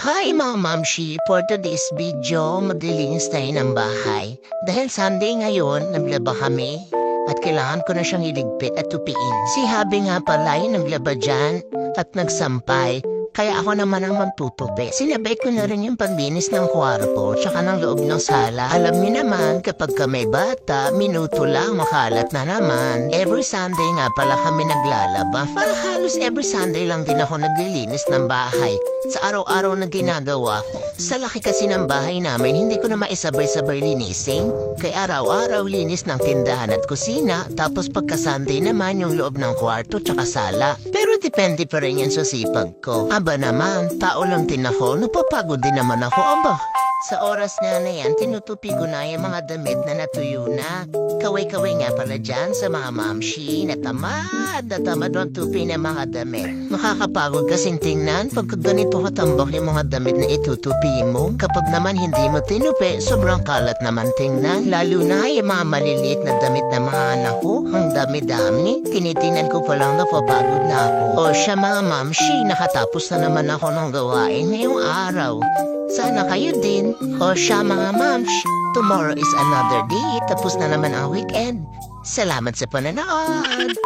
Hi mga mamshi! For today's video, maglilinis tayo ng bahay. Dahil Sunday ngayon, naglaba kami at kailangan ko na siyang iligpit at tupiin. Si Habi nga pala ay naglaba dyan at nagsampay. Kaya ako naman ang magtutupi. Sinabay ko na rin yung paglinis ng kwarto tsaka ng loob ng sala. Alam niyo naman, kapag may bata, minuto lang makalat na naman. Every Sunday nga pala kami naglalaba. Para halos every Sunday lang din ako naglilinis ng bahay. Sa araw-araw na ginagawa ko. Sa laki kasi ng bahay namin, hindi ko na maisabay-sabay linisin. Kaya araw-araw linis ng tindahan at kusina. Tapos pagka-Sunday naman yung loob ng kwarto tsaka sala. Pero depende pa rin yan sa sipag ko. Aba naman, tao lang din ako, napapagod din naman ako, aba. Sa oras nga na yan, tinutupi ko na yung mga damit na natuyo na. Kaway-kaway nga pala dyan sa mga mamshi na tamad magtupi ng mga damit. Makakapagod kasing tingnan pag ganito katambak yung mga damit na itutupi mo. Kapag naman hindi mo tinupi, sobrang kalat naman tingnan. Lalo na yung mga maliliit na damit na mga anak ko, ang dami-dami. Tinitingnan ko pa lang napapagod na ako. O siya mga mamshi, nakatapos na naman ako ng gawain ngayong araw. Sana kayo din. O siya mga mams, tomorrow is another day. Tapos na naman ang weekend. Salamat sa pananood.